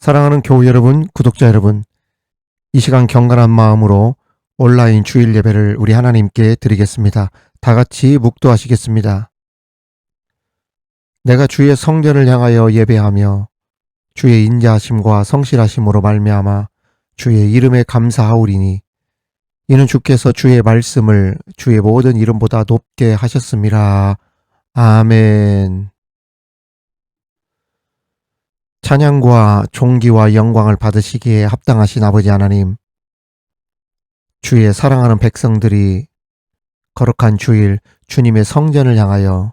사랑하는 교우 여러분, 구독자 여러분, 이 시간 경건한 마음으로 온라인 주일 예배를 우리 하나님께 드리겠습니다. 다 같이 묵도하시겠습니다. 내가 주의 성전을 향하여 예배하며 주의 인자하심과 성실하심으로 말미암아 주의 이름에 감사하오리니 이는 주께서 주의 말씀을 주의 모든 이름보다 높게 하셨음이라. 아멘. 찬양과 존귀와 영광을 받으시기에 합당하신 아버지 하나님, 주의 사랑하는 백성들이 거룩한 주일 주님의 성전을 향하여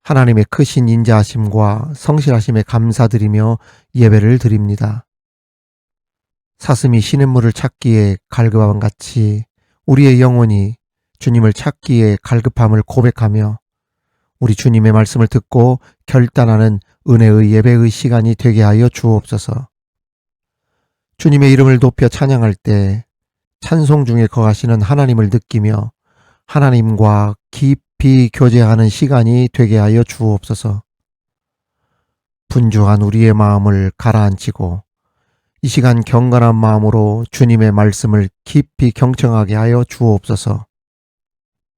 하나님의 크신 인자하심과 성실하심에 감사드리며 예배를 드립니다. 사슴이 시냇물을 찾기에 갈급함 같이 우리의 영혼이 주님을 찾기에 갈급함을 고백하며 우리 주님의 말씀을 듣고 결단하는 은혜의 예배의 시간이 되게 하여 주옵소서. 주님의 이름을 높여 찬양할 때 찬송 중에 거하시는 하나님을 느끼며 하나님과 깊이 교제하는 시간이 되게 하여 주옵소서. 분주한 우리의 마음을 가라앉히고 이 시간 경건한 마음으로 주님의 말씀을 깊이 경청하게 하여 주옵소서.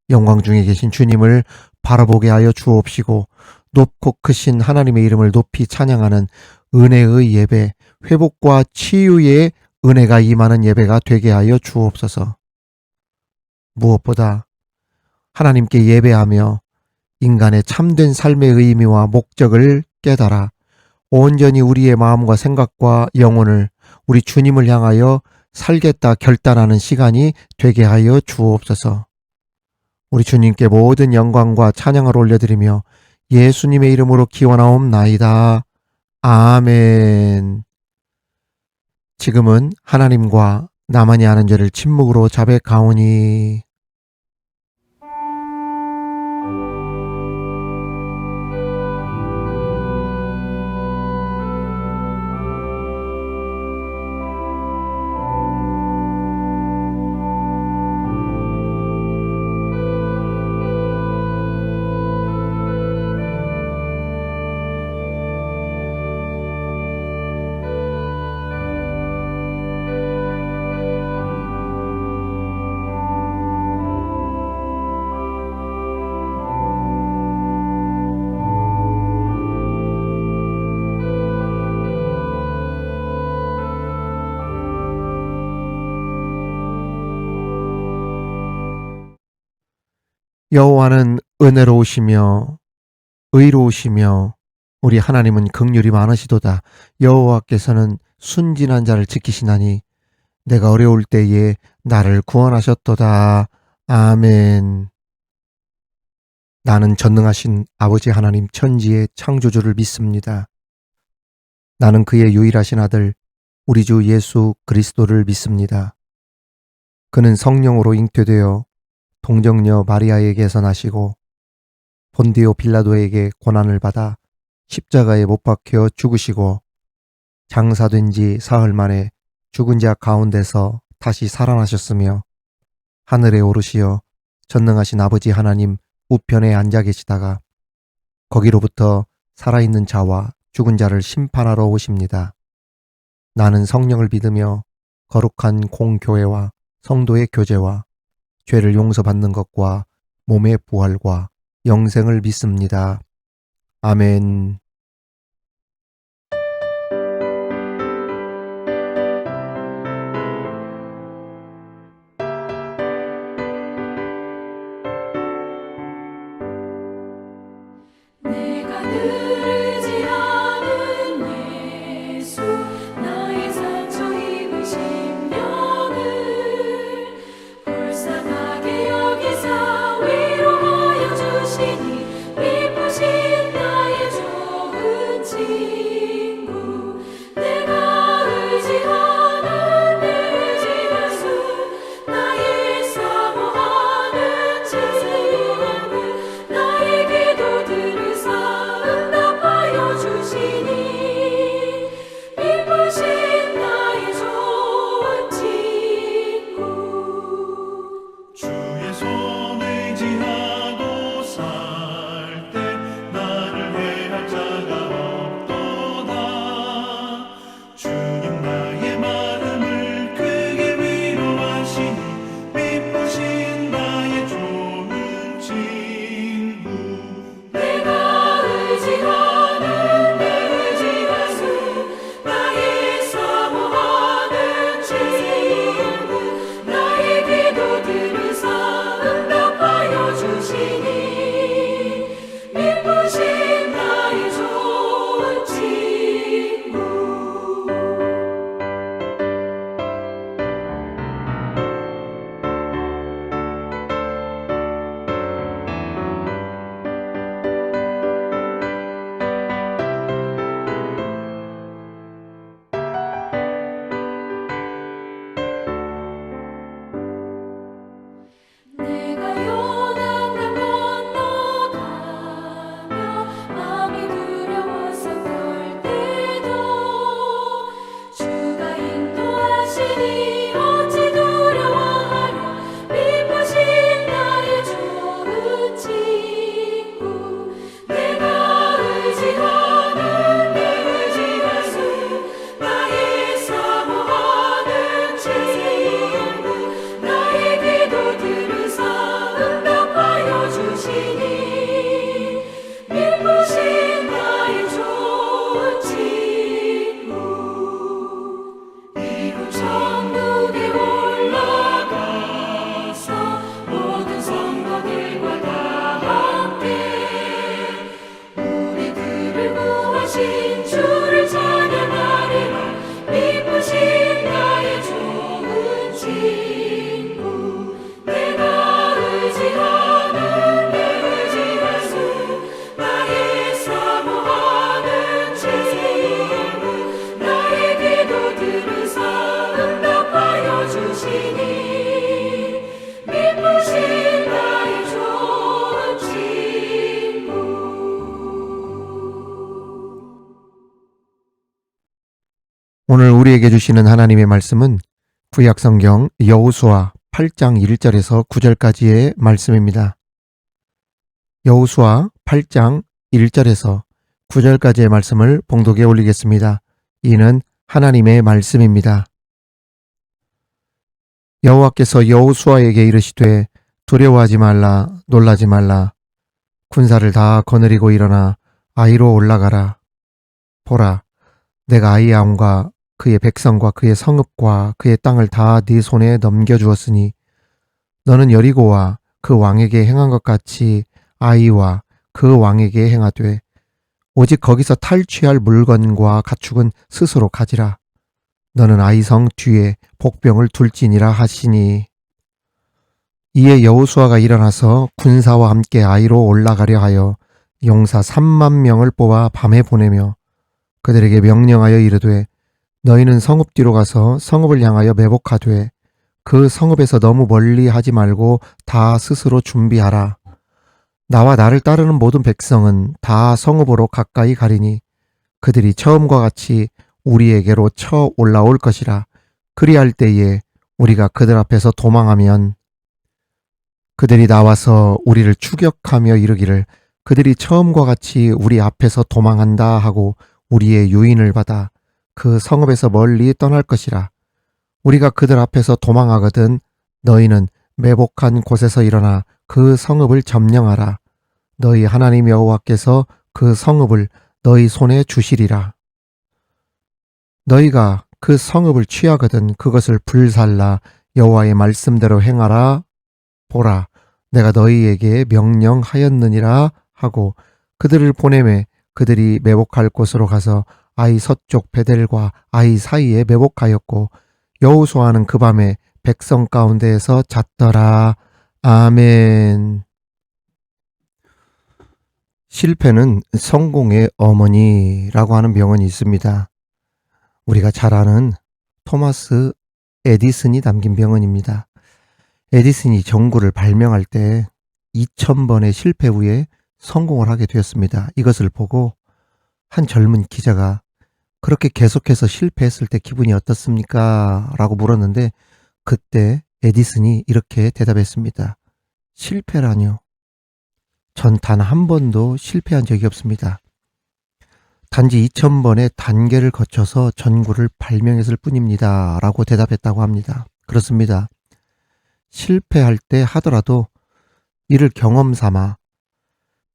영광 중에 계신 주님을 바라보게 하여 주옵시고 높고 크신 하나님의 이름을 높이 찬양하는 은혜의 예배, 회복과 치유의 은혜가 임하는 예배가 되게 하여 주옵소서. 무엇보다 하나님께 예배하며 인간의 참된 삶의 의미와 목적을 깨달아 온전히 우리의 마음과 생각과 영혼을 우리 주님을 향하여 살겠다 결단하는 시간이 되게 하여 주옵소서. 우리 주님께 모든 영광과 찬양을 올려드리며 예수님의 이름으로 기원하옵나이다. 아멘. 지금은 하나님과 나만이 아는 죄를 침묵으로 자백하오니. 여호와는 은혜로우시며 의로우시며 우리 하나님은 긍휼이 많으시도다. 여호와께서는 순진한 자를 지키시나니 내가 어려울 때에 나를 구원하셨도다. 아멘. 나는 전능하신 아버지 하나님 천지의 창조주를 믿습니다. 나는 그의 유일하신 아들 우리 주 예수 그리스도를 믿습니다. 그는 성령으로 잉태되어 동정녀 마리아에게서 나시고 본디오 빌라도에게 고난을 받아 십자가에 못 박혀 죽으시고 장사된 지 사흘 만에 죽은 자 가운데서 다시 살아나셨으며 하늘에 오르시어 전능하신 아버지 하나님 우편에 앉아 계시다가 거기로부터 살아있는 자와 죽은 자를 심판하러 오십니다. 나는 성령을 믿으며 거룩한 공교회와 성도의 교제와 죄를 용서받는 것과 몸의 부활과 영생을 믿습니다. 아멘. 내가 늘지 않은 예수 나의 상처 입은 심령을 불쌍하게 여기사 위로하여 주시니 기쁘신 나의 좋은 친구 내가 의지하는 내 지가수 나의 사모하는 제사를 나의 기도들을 응답하여 주시니 기쁘신 나의 좋은 친구 주의 손 의지하고 살 때 나를 해할 자가 없도다. 오늘 우리에게 주시는 하나님의 말씀은 구약성경 여호수아 8장 1절에서 9절까지의 말씀입니다. 여호수아 8장 1절에서 9절까지의 말씀을 봉독에 올리겠습니다. 이는 하나님의 말씀입니다. 여호와께서 여호수아에게 이르시되 두려워하지 말라, 놀라지 말라. 군사를 다 거느리고 일어나 아이로 올라가라. 보라, 내가 아이암과 그의 백성과 그의 성읍과 그의 땅을 다 네 손에 넘겨주었으니 너는 여리고와 그 왕에게 행한 것 같이 아이와 그 왕에게 행하되 오직 거기서 탈취할 물건과 가축은 스스로 가지라. 너는 아이성 뒤에 복병을 둘지니라 하시니 이에 여호수아가 일어나서 군사와 함께 아이로 올라가려 하여 용사 3만 명을 뽑아 밤에 보내며 그들에게 명령하여 이르되 너희는 성읍 뒤로 가서 성읍을 향하여 매복하되 그 성읍에서 너무 멀리 하지 말고 다 스스로 준비하라. 나와 나를 따르는 모든 백성은 다 성읍으로 가까이 가리니 그들이 처음과 같이 우리에게로 쳐 올라올 것이라. 그리할 때에 우리가 그들 앞에서 도망하면 그들이 나와서 우리를 추격하며 이르기를 그들이 처음과 같이 우리 앞에서 도망한다 하고 우리의 유인을 받아 그 성읍에서 멀리 떠날 것이라. 우리가 그들 앞에서 도망하거든 너희는 매복한 곳에서 일어나 그 성읍을 점령하라. 너희 하나님 여호와께서 그 성읍을 너희 손에 주시리라. 너희가 그 성읍을 취하거든 그것을 불살라 여호와의 말씀대로 행하라. 보라, 내가 너희에게 명령하였느니라 하고 그들을 보내매 그들이 매복할 곳으로 가서 아이 서쪽 베델과 아이 사이에 매복하였고 여호수아는 그 밤에 백성 가운데에서 잤더라. 아멘. 실패는 성공의 어머니라고 하는 명언이 있습니다. 우리가 잘 아는 토마스 에디슨이 남긴 명언입니다. 에디슨이 전구를 발명할 때 2000번의 실패 후에 성공을 하게 되었습니다. 이것을 보고 한 젊은 기자가 그렇게 계속해서 실패했을 때 기분이 어떻습니까? 라고 물었는데 그때 에디슨이 이렇게 대답했습니다. 실패라뇨. 전 단 한 번도 실패한 적이 없습니다. 단지 2000번의 단계를 거쳐서 전구를 발명했을 뿐입니다. 라고 대답했다고 합니다. 그렇습니다. 실패할 때 하더라도 이를 경험 삼아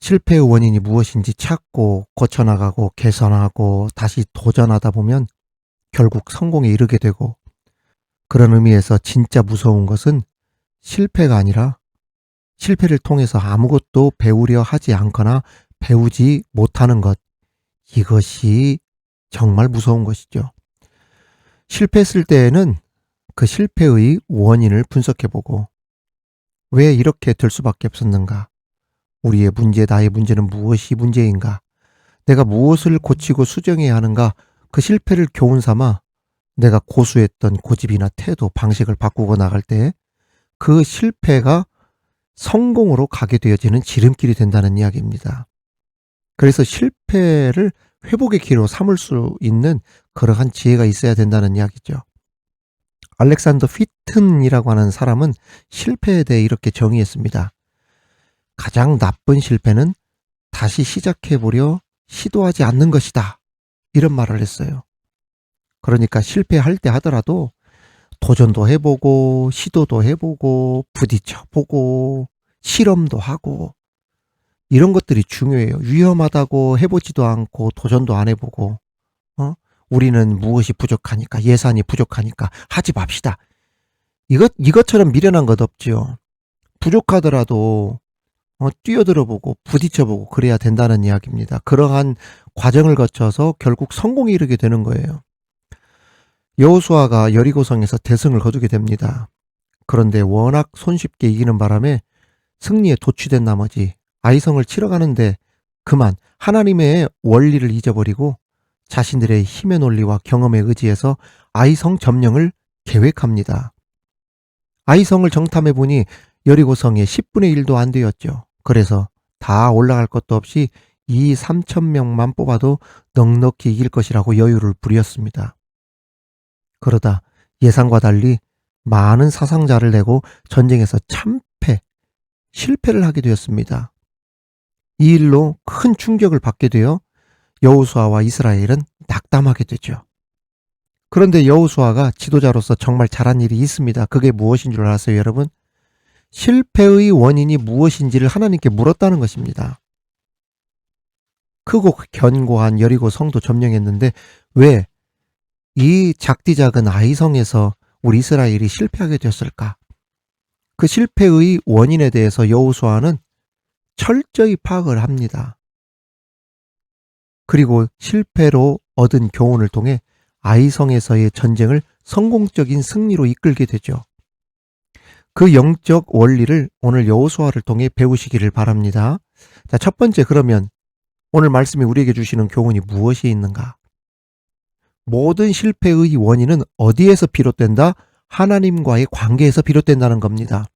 실패의 원인이 무엇인지 찾고 고쳐나가고 개선하고 다시 도전하다 보면 결국 성공에 이르게 되고 그런 의미에서 진짜 무서운 것은 실패가 아니라 실패를 통해서 아무것도 배우려 하지 않거나 배우지 못하는 것. 이것이 정말 무서운 것이죠. 실패했을 때에는 그 실패의 원인을 분석해보고 왜 이렇게 될 수밖에 없었는가? 우리의 문제, 나의 문제는 무엇이 문제인가? 내가 무엇을 고치고 수정해야 하는가? 그 실패를 교훈 삼아 내가 고수했던 고집이나 태도, 방식을 바꾸고 나갈 때 그 실패가 성공으로 가게 되어지는 지름길이 된다는 이야기입니다. 그래서 실패를 회복의 기로 삼을 수 있는 그러한 지혜가 있어야 된다는 이야기죠. 알렉산더 휘튼이라고 하는 사람은 실패에 대해 이렇게 정의했습니다. 가장 나쁜 실패는 다시 시작해보려 시도하지 않는 것이다. 이런 말을 했어요. 그러니까 실패할 때 하더라도 도전도 해보고 시도도 해보고 부딪혀보고 실험도 하고 이런 것들이 중요해요. 위험하다고 해보지도 않고 도전도 안 해보고 우리는 무엇이 부족하니까 예산이 부족하니까 하지 맙시다. 이것처럼 미련한 것 없지요. 부족하더라도 뛰어들어보고 부딪혀보고 그래야 된다는 이야기입니다. 그러한 과정을 거쳐서 결국 성공에 이르게 되는 거예요. 여호수아가 여리고성에서 대승을 거두게 됩니다. 그런데 워낙 손쉽게 이기는 바람에 승리에 도취된 나머지 아이성을 치러 가는데 그만 하나님의 원리를 잊어버리고 자신들의 힘의 논리와 경험에 의지해서 아이성 점령을 계획합니다. 아이성을 정탐해보니 여리고성의 10분의 1도 안 되었죠. 그래서 다 올라갈 것도 없이 2, 3천 명만 뽑아도 넉넉히 이길 것이라고 여유를 부렸습니다. 그러다 예상과 달리 많은 사상자를 내고 전쟁에서 실패를 하게 되었습니다. 이 일로 큰 충격을 받게 되어 여호수아와 이스라엘은 낙담하게 되죠. 그런데 여호수아가 지도자로서 정말 잘한 일이 있습니다. 그게 무엇인 줄 아세요, 여러분? 실패의 원인이 무엇인지를 하나님께 물었다는 것입니다. 크고 견고한 여리고 성도 점령했는데 왜 이 작디작은 아이성에서 우리 이스라엘이 실패하게 되었을까? 그 실패의 원인에 대해서 여호수아는 철저히 파악을 합니다. 그리고 실패로 얻은 교훈을 통해 아이성에서의 전쟁을 성공적인 승리로 이끌게 되죠. 그 영적 원리를 오늘 여호수아를 통해 배우시기를 바랍니다. 자, 첫 번째, 그러면 오늘 말씀이 우리에게 주시는 교훈이 무엇이 있는가? 모든 실패의 원인은 어디에서 비롯된다? 하나님과의 관계에서 비롯된다는 겁니다.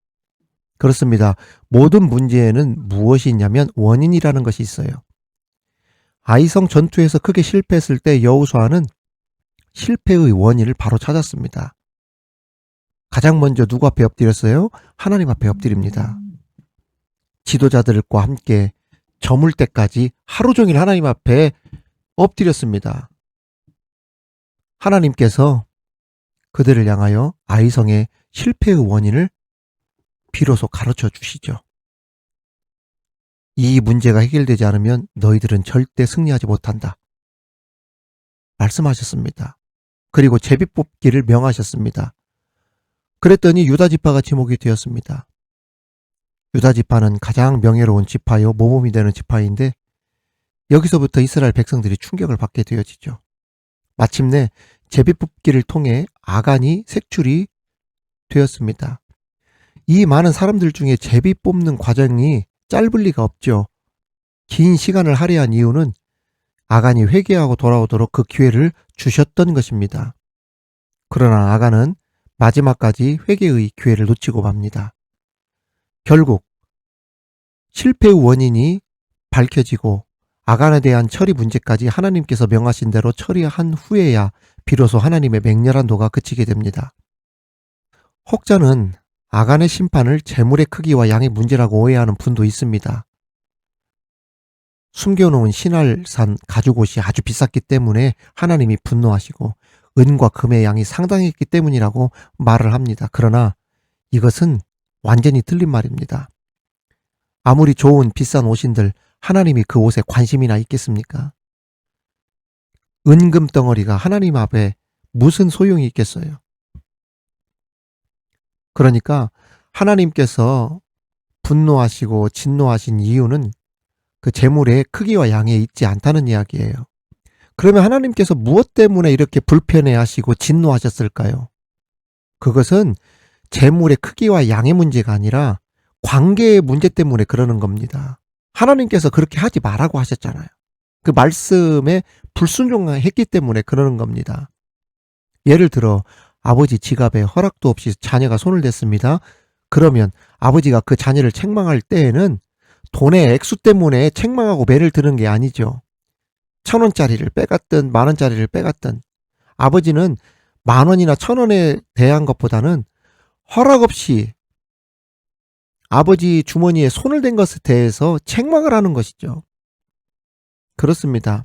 그렇습니다. 모든 문제에는 무엇이 있냐면 원인이라는 것이 있어요. 아이성 전투에서 크게 실패했을 때 여호수아는 실패의 원인을 바로 찾았습니다. 가장 먼저 누구 앞에 엎드렸어요? 하나님 앞에 엎드립니다. 지도자들과 함께 저물 때까지 하루 종일 하나님 앞에 엎드렸습니다. 하나님께서 그들을 향하여 아이성의 실패의 원인을 비로소 가르쳐 주시죠. 이 문제가 해결되지 않으면 너희들은 절대 승리하지 못한다. 말씀하셨습니다. 그리고 제비뽑기를 명하셨습니다. 그랬더니 유다 지파가 지목이 되었습니다. 유다 지파는 가장 명예로운 지파요, 모범이 되는 지파인데 여기서부터 이스라엘 백성들이 충격을 받게 되어지죠. 마침내 제비뽑기를 통해 아간이 색출이 되었습니다. 이 많은 사람들 중에 제비 뽑는 과정이 짧을 리가 없죠. 긴 시간을 할애한 이유는 아간이 회개하고 돌아오도록 그 기회를 주셨던 것입니다. 그러나 아간은 마지막까지 회개의 기회를 놓치고 맙니다. 결국 실패의 원인이 밝혀지고 아간에 대한 처리 문제까지 하나님께서 명하신 대로 처리한 후에야 비로소 하나님의 맹렬한 도가 그치게 됩니다. 혹자는 아간의 심판을 재물의 크기와 양의 문제라고 오해하는 분도 있습니다. 숨겨놓은 신할산 가죽옷이 아주 비쌌기 때문에 하나님이 분노하시고 은과 금의 양이 상당했기 때문이라고 말을 합니다. 그러나 이것은 완전히 틀린 말입니다. 아무리 좋은 비싼 옷인들 하나님이 그 옷에 관심이나 있겠습니까? 은금덩어리가 하나님 앞에 무슨 소용이 있겠어요? 그러니까 하나님께서 분노하시고 진노하신 이유는 그 재물의 크기와 양에 있지 않다는 이야기예요. 그러면 하나님께서 무엇 때문에 이렇게 불편해하시고 진노하셨을까요? 그것은 재물의 크기와 양의 문제가 아니라 관계의 문제 때문에 그러는 겁니다. 하나님께서 그렇게 하지 말라고 하셨잖아요. 그 말씀에 불순종했기 때문에 그러는 겁니다. 예를 들어 아버지 지갑에 허락도 없이 자녀가 손을 댔습니다. 그러면 아버지가 그 자녀를 책망할 때에는 돈의 액수 때문에 책망하고 매를 드는 게 아니죠. 1,000원짜리를 빼갔든 10,000원짜리를 빼갔든 아버지는 10,000원이나 1,000원에 대한 것보다는 허락 없이 아버지 주머니에 손을 댄 것에 대해서 책망을 하는 것이죠. 그렇습니다.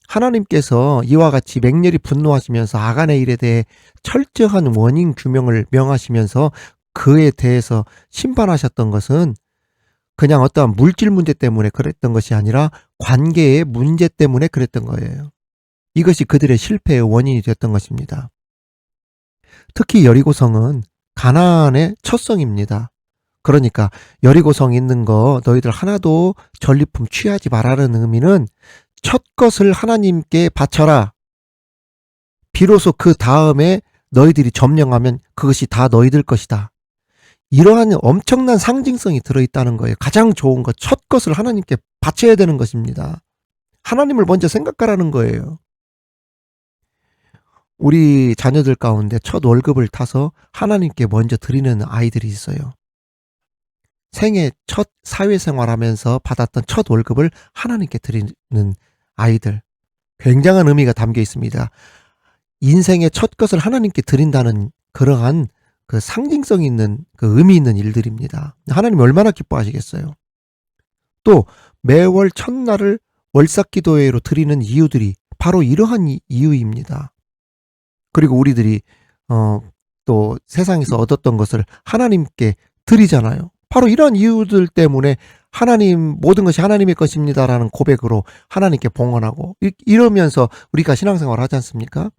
하나님께서 이와 같이 맹렬히 분노하시면서 아간의 일에 대해 철저한 원인 규명을 명하시면서 그에 대해서 심판하셨던 것은 그냥 어떠한 물질 문제 때문에 그랬던 것이 아니라 관계의 문제 때문에 그랬던 거예요. 이것이 그들의 실패의 원인이 됐던 것입니다. 특히 여리고성은 가나안의 첫 성입니다. 그러니까 여리고성 있는 거 너희들 하나도 전리품 취하지 말라는 의미는 첫 것을 하나님께 바쳐라. 비로소 그 다음에 너희들이 점령하면 그것이 다 너희들 것이다. 이러한 엄청난 상징성이 들어있다는 거예요. 가장 좋은 것, 첫 것을 하나님께 바쳐야 되는 것입니다. 하나님을 먼저 생각하라는 거예요. 우리 자녀들 가운데 첫 월급을 타서 하나님께 먼저 드리는 아이들이 있어요. 생애 첫 사회생활하면서 받았던 첫 월급을 하나님께 드리는 아이들. 굉장한 의미가 담겨 있습니다. 인생의 첫 것을 하나님께 드린다는 그러한 그 상징성 있는 그 의미 있는 일들입니다. 하나님 얼마나 기뻐하시겠어요. 또 매월 첫날을 월삭기도회로 드리는 이유들이 바로 이러한 이유입니다. 그리고 우리들이 또 세상에서 얻었던 것을 하나님께 드리잖아요. 바로 이런 이유들 때문에 하나님 모든 것이 하나님의 것입니다라는 고백으로 하나님께 봉헌하고 이러면서 우리가 신앙생활을 하지 않습니까?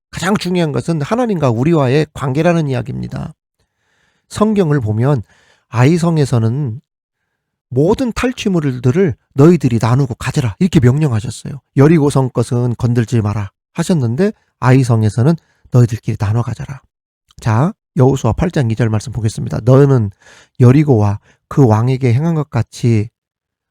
가장 중요한 것은 하나님과 우리와의 관계라는 이야기입니다. 성경을 보면 아이성에서는 모든 탈취물들을 너희들이 나누고 가져라 이렇게 명령하셨어요. 여리고성 것은 건들지 마라 하셨는데 아이성에서는 너희들끼리 나눠 가져라. 자, 여호수아 8장 2절 말씀 보겠습니다. 너는 여리고와 그 왕에게 행한 것 같이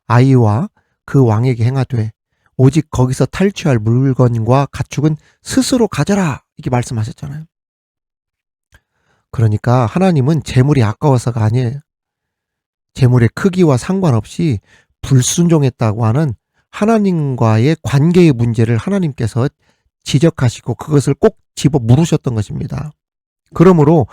아이와 그 왕에게 행하되 오직 거기서 탈취할 물건과 가축은 스스로 가져라 이렇게 말씀하셨잖아요. 그러니까 하나님은 재물이 아까워서가 아니에요. 재물의 크기와 상관없이 불순종했다고 하는 하나님과의 관계의 문제를 하나님께서 지적하시고 그것을 꼭 집어 물으셨던 것입니다. 그러므로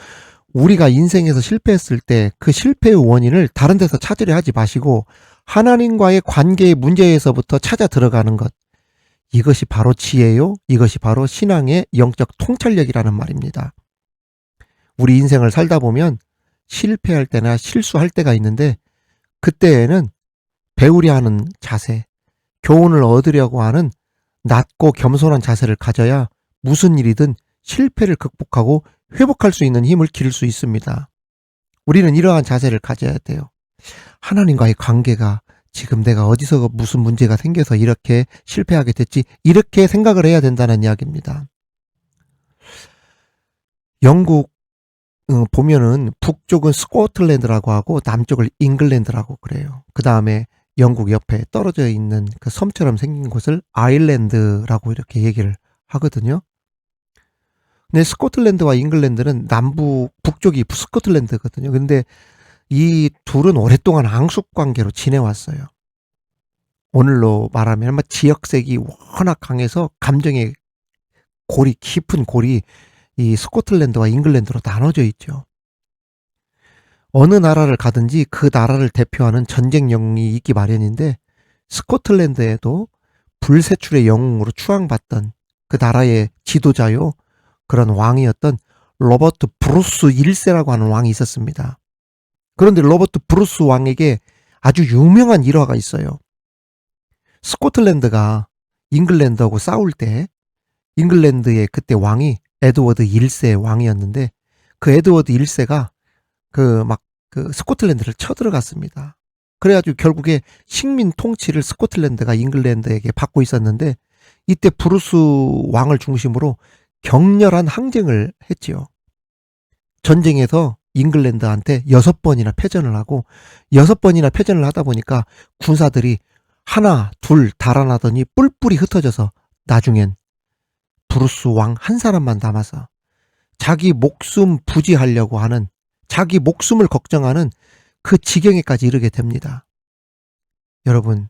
우리가 인생에서 실패했을 때 그 실패의 원인을 다른 데서 찾으려 하지 마시고 하나님과의 관계의 문제에서부터 찾아 들어가는 것. 이것이 바로 지혜요. 이것이 바로 신앙의 영적 통찰력이라는 말입니다. 우리 인생을 살다 보면 실패할 때나 실수할 때가 있는데 그때에는 배우려 하는 자세, 교훈을 얻으려고 하는 낮고 겸손한 자세를 가져야 무슨 일이든 실패를 극복하고 회복할 수 있는 힘을 기를 수 있습니다. 우리는 이러한 자세를 가져야 돼요. 하나님과의 관계가 지금 내가 어디서 무슨 문제가 생겨서 이렇게 실패하게 됐지 이렇게 생각을 해야 된다는 이야기입니다. 영국 보면은 북쪽은 스코틀랜드라고 하고 남쪽을 잉글랜드라고 그래요. 그 다음에 영국 옆에 떨어져 있는 그 섬처럼 생긴 곳을 아일랜드라고 이렇게 얘기를 하거든요. 근데 스코틀랜드와 잉글랜드는 북쪽이 스코틀랜드거든요. 근데 이 둘은 오랫동안 앙숙 관계로 지내왔어요. 오늘로 말하면 지역색이 워낙 강해서 감정의 깊은 골이 이 스코틀랜드와 잉글랜드로 나눠져 있죠. 어느 나라를 가든지 그 나라를 대표하는 전쟁 영웅이 있기 마련인데 스코틀랜드에도 불세출의 영웅으로 추앙받던 그 나라의 지도자요. 그런 왕이었던 로버트 브루스 1세라고 하는 왕이 있었습니다. 그런데 로버트 브루스 왕에게 아주 유명한 일화가 있어요. 스코틀랜드가 잉글랜드하고 싸울 때 잉글랜드의 그때 왕이 에드워드 1세 왕이었는데 그 에드워드 1세가 그 스코틀랜드를 쳐들어갔습니다. 그래가지고 결국에 식민 통치를 스코틀랜드가 잉글랜드에게 받고 있었는데 이때 브루스 왕을 중심으로 격렬한 항쟁을 했지요. 전쟁에서 잉글랜드한테 6번이나 패전을 하고 6번이나 패전을 하다 보니까 군사들이 하나 둘 달아나더니 뿔뿔이 흩어져서 나중엔 브루스 왕 한 사람만 남아서 자기 목숨 부지하려고 하는 자기 목숨을 걱정하는 그 지경에까지 이르게 됩니다. 여러분들은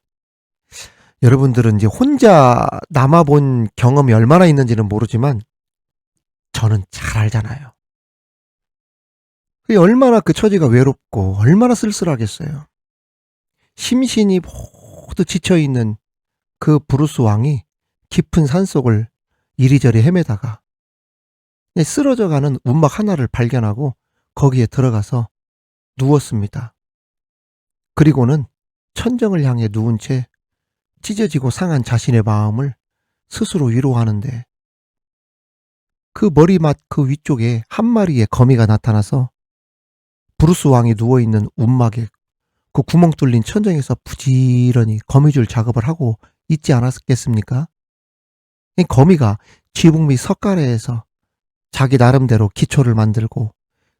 이제 혼자 남아본 경험이 얼마나 있는지는 모르지만 저는 잘 알잖아요. 그게 얼마나 그 처지가 외롭고 얼마나 쓸쓸하겠어요. 심신이 모두 지쳐있는 그 브루스 왕이 깊은 산속을 이리저리 헤매다가 쓰러져가는 움막 하나를 발견하고 거기에 들어가서 누웠습니다. 그리고는 천정을 향해 누운 채 찢어지고 상한 자신의 마음을 스스로 위로하는데 그 머리맡 그 위쪽에 한 마리의 거미가 나타나서 브루스 왕이 누워있는 움막에 그 구멍 뚫린 천정에서 부지런히 거미줄 작업을 하고 있지 않았겠습니까? 이 거미가 지붕 및 석가래에서 자기 나름대로 기초를 만들고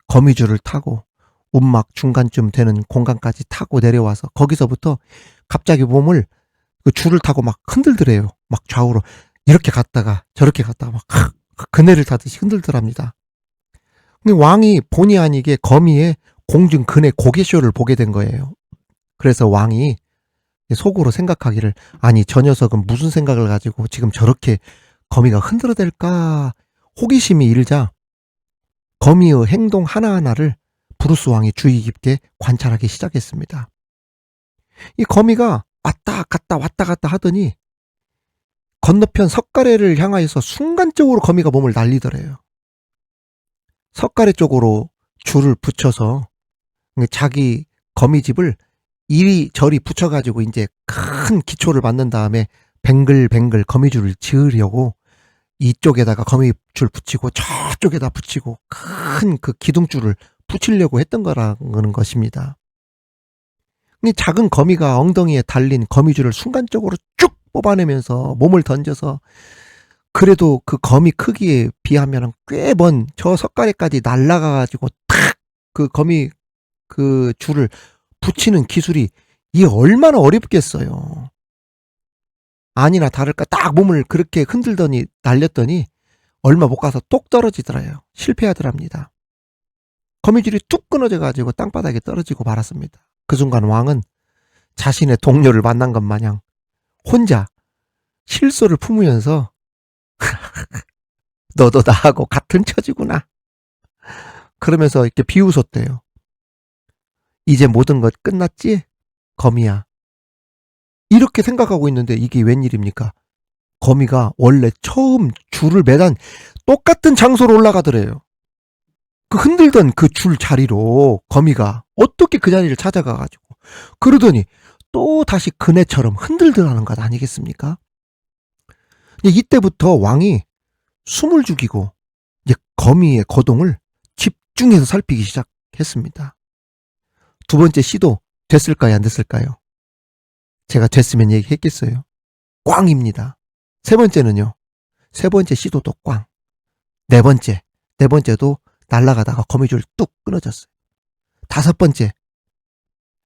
거미줄을 타고 움막 중간쯤 되는 공간까지 타고 내려와서 거기서부터 갑자기 몸을 그 줄을 타고 막 흔들더래요. 막 좌우로 이렇게 갔다가 저렇게 갔다가 막 그네를 타듯이 흔들더랍니다. 근데 왕이 본의 아니게 거미의 공중 그네 고개쇼를 보게 된 거예요. 그래서 왕이 속으로 생각하기를 아니 저 녀석은 무슨 생각을 가지고 지금 저렇게 거미가 흔들어댈까 호기심이 일자 거미의 행동 하나하나를 브루스 왕이 주의 깊게 관찰하기 시작했습니다. 이 거미가 왔다 갔다 하더니 건너편 석가래를 향하여서 순간적으로 거미가 몸을 날리더래요. 석가래 쪽으로 줄을 붙여서 자기 거미집을 이리저리 붙여가지고 이제 큰 기초를 만든 다음에 뱅글뱅글 거미줄을 지으려고 이쪽에다가 거미줄 붙이고 저쪽에다 붙이고 큰 그 기둥줄을 붙이려고 했던 거라는 것입니다. 이 작은 거미가 엉덩이에 달린 거미줄을 순간적으로 쭉 뽑아내면서 몸을 던져서 그래도 그 거미 크기에 비하면 꽤 먼 저 석가래까지 날아가가지고 탁 그 거미 그 줄을 붙이는 기술이 이게 얼마나 어렵겠어요. 아니나 다를까 딱 몸을 그렇게 흔들더니 날렸더니 얼마 못 가서 똑 떨어지더래요. 실패하더랍니다. 거미줄이 뚝 끊어져 가지고 땅바닥에 떨어지고 말았습니다. 그 순간 왕은 자신의 동료를 만난 것 마냥 혼자 실소를 품으면서 너도 나하고 같은 처지구나 그러면서 이렇게 비웃었대요. 이제 모든 것 끝났지? 거미야. 이렇게 생각하고 있는데 이게 웬일입니까? 거미가 원래 처음 줄을 매단 똑같은 장소로 올라가더래요. 그 흔들던 그 줄 자리로 거미가 어떻게 그 자리를 찾아가가지고 그러더니 또 다시 그네처럼 흔들더라는 것 아니겠습니까? 이때부터 왕이 숨을 죽이고 이제 거미의 거동을 집중해서 살피기 시작했습니다. 두 번째 시도 됐을까요? 안 됐을까요? 제가 됐으면 얘기했겠어요. 꽝입니다. 세 번째는요. 세 번째 시도도 꽝. 네 번째도 날아가다가 거미줄 뚝 끊어졌어요. 다섯 번째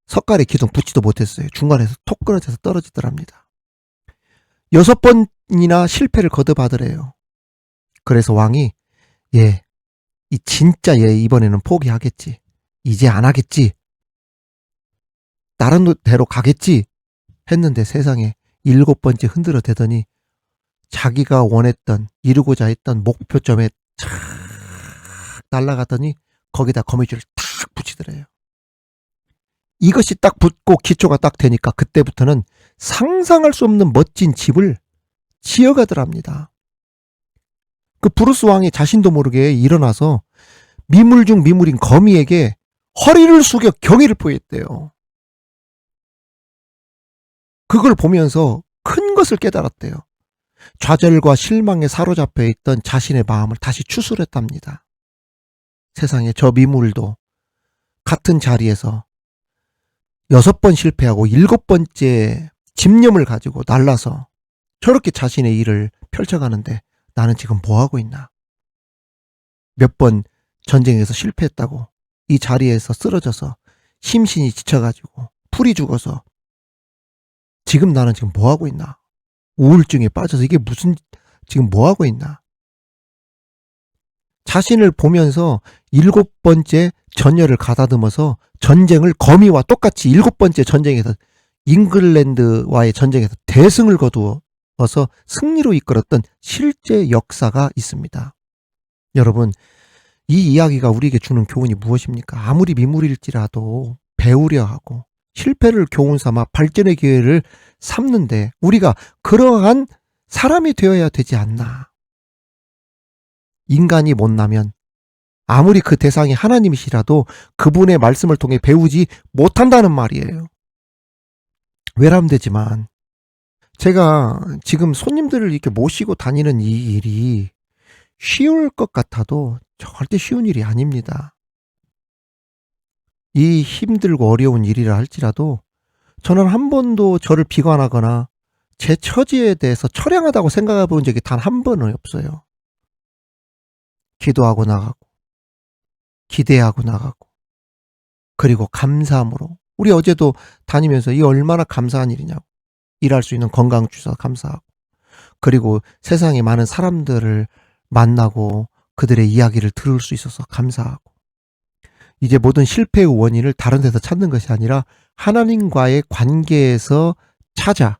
석가래 기둥 붙지도 못했어요. 중간에서 톡 끊어져서 떨어지더랍니다. 여섯 번이나 실패를 거듭하더래요. 그래서 왕이 진짜 이번에는 포기하겠지. 이제 안 하겠지. 다른 대로 가겠지 했는데 세상에 일곱 번째 흔들어 대더니 자기가 원했던 이루고자 했던 목표점에 착 날아가더니 거기다 거미줄을 탁 붙이더래요. 이것이 딱 붙고 기초가 딱 되니까 그때부터는 상상할 수 없는 멋진 집을 지어가더랍니다. 그 브루스 왕이 자신도 모르게 일어나서 미물 중 미물인 거미에게 허리를 숙여 경의를 표했대요. 그걸 보면서 큰 것을 깨달았대요. 좌절과 실망에 사로잡혀 있던 자신의 마음을 다시 추스렸답니다. 세상에 저 미물도 같은 자리에서 6번 실패하고 7번째 집념을 가지고 날라서 저렇게 자신의 일을 펼쳐가는데 나는 지금 뭐하고 있나? 몇 번 전쟁에서 실패했다고 이 자리에서 쓰러져서 심신이 지쳐가지고 풀이 죽어서 지금 나는 지금 뭐하고 있나? 우울증에 빠져서 이게 무슨 지금 뭐하고 있나? 자신을 보면서 7번째 전열을 가다듬어서 전쟁을 거미와 똑같이 7번째 전쟁에서 잉글랜드와의 전쟁에서 대승을 거두어서 승리로 이끌었던 실제 역사가 있습니다. 여러분, 이 이야기가 우리에게 주는 교훈이 무엇입니까? 아무리 미물일지라도 배우려 하고 실패를 교훈 삼아 발전의 기회를 삼는데 우리가 그러한 사람이 되어야 되지 않나. 인간이 못나면 아무리 그 대상이 하나님이시라도 그분의 말씀을 통해 배우지 못한다는 말이에요. 외람되지만 제가 지금 손님들을 이렇게 모시고 다니는 이 일이 쉬울 것 같아도 절대 쉬운 일이 아닙니다. 이 힘들고 어려운 일이라 할지라도 저는 한 번도 저를 비관하거나 제 처지에 대해서 처량하다고 생각해 본 적이 단 한 번은 없어요. 기도하고 나가고 기대하고 나가고 그리고 감사함으로 우리 어제도 다니면서 이 얼마나 감사한 일이냐고 일할 수 있는 건강 주셔서 감사하고 그리고 세상에 많은 사람들을 만나고 그들의 이야기를 들을 수 있어서 감사하고 이제 모든 실패의 원인을 다른 데서 찾는 것이 아니라 하나님과의 관계에서 찾아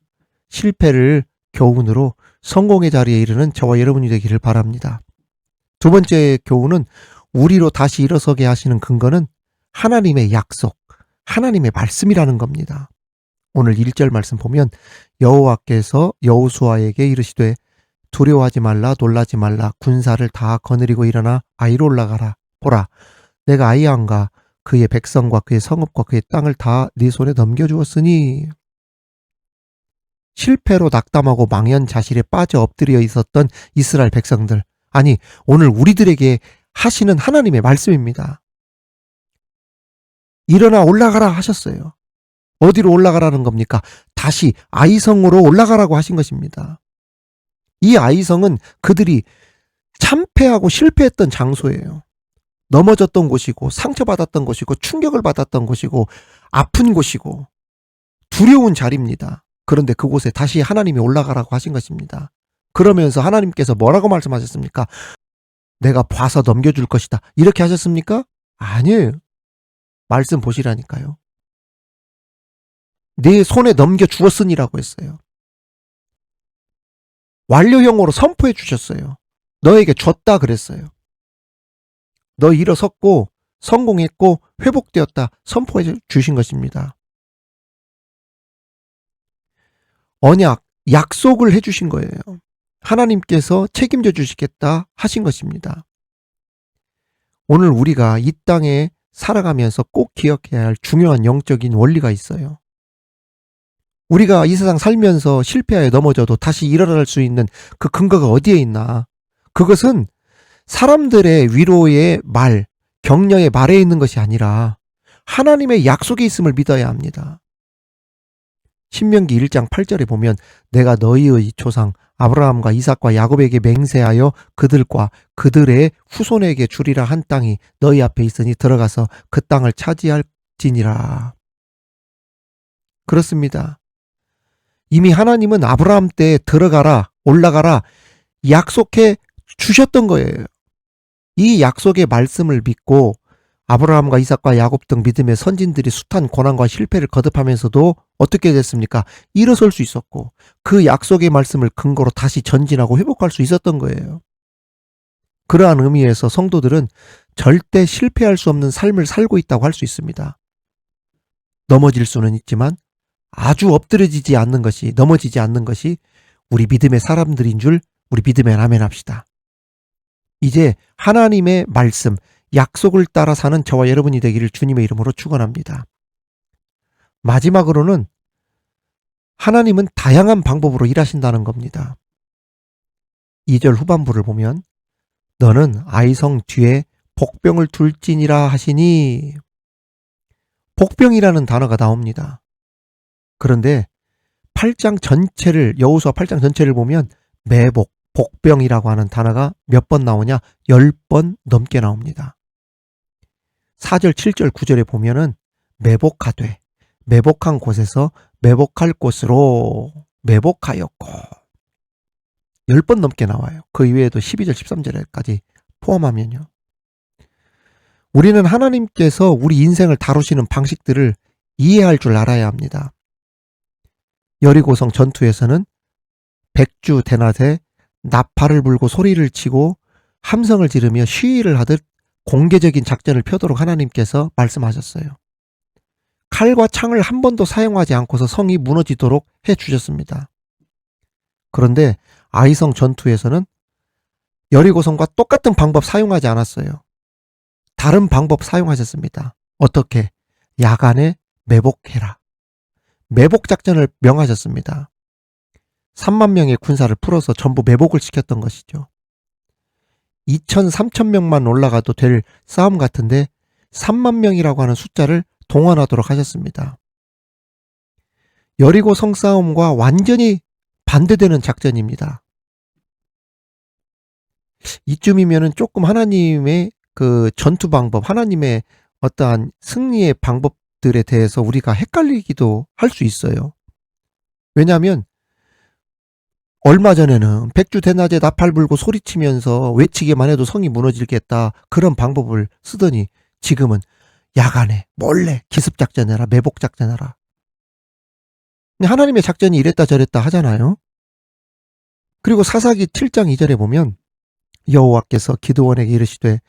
실패를 교훈으로 성공의 자리에 이르는 저와 여러분이 되기를 바랍니다. 두 번째 교훈은 우리로 다시 일어서게 하시는 근거는 하나님의 약속, 하나님의 말씀이라는 겁니다. 오늘 1절 말씀 보면 여호와께서 여호수아에게 이르시되 두려워하지 말라 놀라지 말라 군사를 다 거느리고 일어나 아이로 올라가라. 보라 내가 아이암과 그의 백성과 그의 성읍과 그의 땅을 다 네 손에 넘겨주었으니. 실패로 낙담하고 망연자실에 빠져 엎드려 있었던 이스라엘 백성들, 아니 오늘 우리들에게 하시는 하나님의 말씀입니다. 일어나 올라가라 하셨어요. 어디로 올라가라는 겁니까? 다시 아이성으로 올라가라고 하신 것입니다. 이 아이성은 그들이 참패하고 실패했던 장소예요. 넘어졌던 곳이고 상처받았던 곳이고 충격을 받았던 곳이고 아픈 곳이고 두려운 자리입니다. 그런데 그곳에 다시 하나님이 올라가라고 하신 것입니다. 그러면서 하나님께서 뭐라고 말씀하셨습니까? 내가 봐서 넘겨줄 것이다. 이렇게 하셨습니까? 아니에요. 말씀 보시라니까요. 네 손에 넘겨주었으니라고 했어요. 완료형으로 선포해 주셨어요. 너에게 줬다 그랬어요. 너 일어섰고 성공했고 회복되었다 선포해 주신 것입니다. 언약, 약속을 해 주신 거예요. 하나님께서 책임져 주시겠다 하신 것입니다. 오늘 우리가 이 땅에 살아가면서 꼭 기억해야 할 중요한 영적인 원리가 있어요. 우리가 이 세상 살면서 실패하여 넘어져도 다시 일어날 수 있는 그 근거가 어디에 있나? 그것은 사람들의 위로의 말, 격려의 말에 있는 것이 아니라 하나님의 약속에 있음을 믿어야 합니다. 신명기 1장 8절에 보면 내가 너희의 조상 아브라함과 이삭과 야곱에게 맹세하여 그들과 그들의 후손에게 주리라 한 땅이 너희 앞에 있으니 들어가서 그 땅을 차지할지니라. 그렇습니다. 이미 하나님은 아브라함 때 들어가라, 올라가라 약속해 주셨던 거예요. 이 약속의 말씀을 믿고 아브라함과 이삭과 야곱 등 믿음의 선진들이 숱한 고난과 실패를 거듭하면서도 어떻게 됐습니까? 일어설 수 있었고 그 약속의 말씀을 근거로 다시 전진하고 회복할 수 있었던 거예요. 그러한 의미에서 성도들은 절대 실패할 수 없는 삶을 살고 있다고 할 수 있습니다. 넘어질 수는 있지만 아주 엎드려지지 않는 것이, 넘어지지 않는 것이 우리 믿음의 사람들인 줄 우리 믿음에 아멘합시다. 이제 하나님의 말씀, 약속을 따라 사는 저와 여러분이 되기를 주님의 이름으로 축원합니다. 마지막으로는 하나님은 다양한 방법으로 일하신다는 겁니다. 2절 후반부를 보면 너는 아이성 뒤에 복병을 둘지니라 하시니, 복병이라는 단어가 나옵니다. 그런데 8장 전체를, 여호수아 8장 전체를 보면 매복, 복병이라고 하는 단어가 몇 번 나오냐? 10번 넘게 나옵니다. 4절, 7절, 9절에 보면은 매복하되, 매복한 곳에서 매복할 곳으로 매복하였고 10번 넘게 나와요. 그 이외에도 12절, 13절까지 포함하면요. 우리는 하나님께서 우리 인생을 다루시는 방식들을 이해할 줄 알아야 합니다. 여리고성 전투에서는 백주 대낮에 나팔을 불고 소리를 치고 함성을 지르며 시위를 하듯 공개적인 작전을 펴도록 하나님께서 말씀하셨어요. 칼과 창을 한 번도 사용하지 않고서 성이 무너지도록 해주셨습니다. 그런데 아이성 전투에서는 여리고성과 똑같은 방법 사용하지 않았어요. 다른 방법 사용하셨습니다. 어떻게? 야간에 매복해라. 매복 작전을 명하셨습니다. 3만 명의 군사를 풀어서 전부 매복을 시켰던 것이죠. 2천, 3천 명만 올라가도 될 싸움 같은데 3만 명이라고 하는 숫자를 동원하도록 하셨습니다. 여리고 성싸움과 완전히 반대되는 작전입니다. 이쯤이면은 조금 하나님의 그 전투 방법, 하나님의 어떠한 승리의 방법들에 대해서 우리가 헷갈리기도 할 수 있어요. 왜냐하면 얼마 전에는 백주 대낮에 나팔 불고 소리치면서 외치기만 해도 성이 무너지겠다, 그런 방법을 쓰더니 지금은 야간에 몰래 기습작전해라, 매복작전해라. 하나님의 작전이 이랬다 저랬다 하잖아요. 그리고 사사기 7장 2절에 보면 여호와께서 기드온에게 이르시되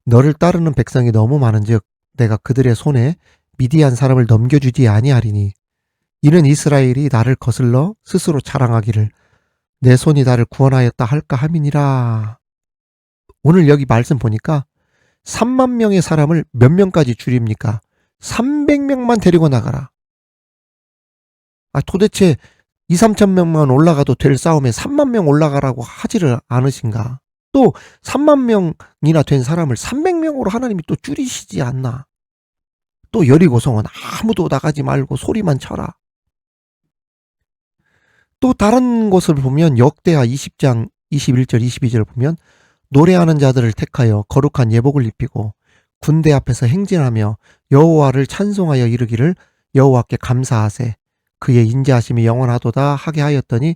너를 따르는 백성이 너무 많은즉 내가 그들의 손에 미디안 사람을 넘겨주지 아니하리니 이는 이스라엘이 나를 거슬러 스스로 자랑하기를 내 손이 나를 구원하였다 할까 함이니라. 오늘 여기 말씀 보니까 3만 명의 사람을 몇 명까지 줄입니까? 300명만 데리고 나가라. 도대체 2, 3천 명만 올라가도 될 싸움에 3만 명 올라가라고 하지를 않으신가? 또 3만 명이나 된 사람을 300명으로 하나님이 또 줄이시지 않나? 또 여리고성은 아무도 나가지 말고 소리만 쳐라. 또 다른 곳을 보면 역대하 20장 21절 22절 보면 노래하는 자들을 택하여 거룩한 예복을 입히고 군대 앞에서 행진하며 여호와를 찬송하여 이르기를 여호와께 감사하세 그의 인자하심이 영원하도다 하게 하였더니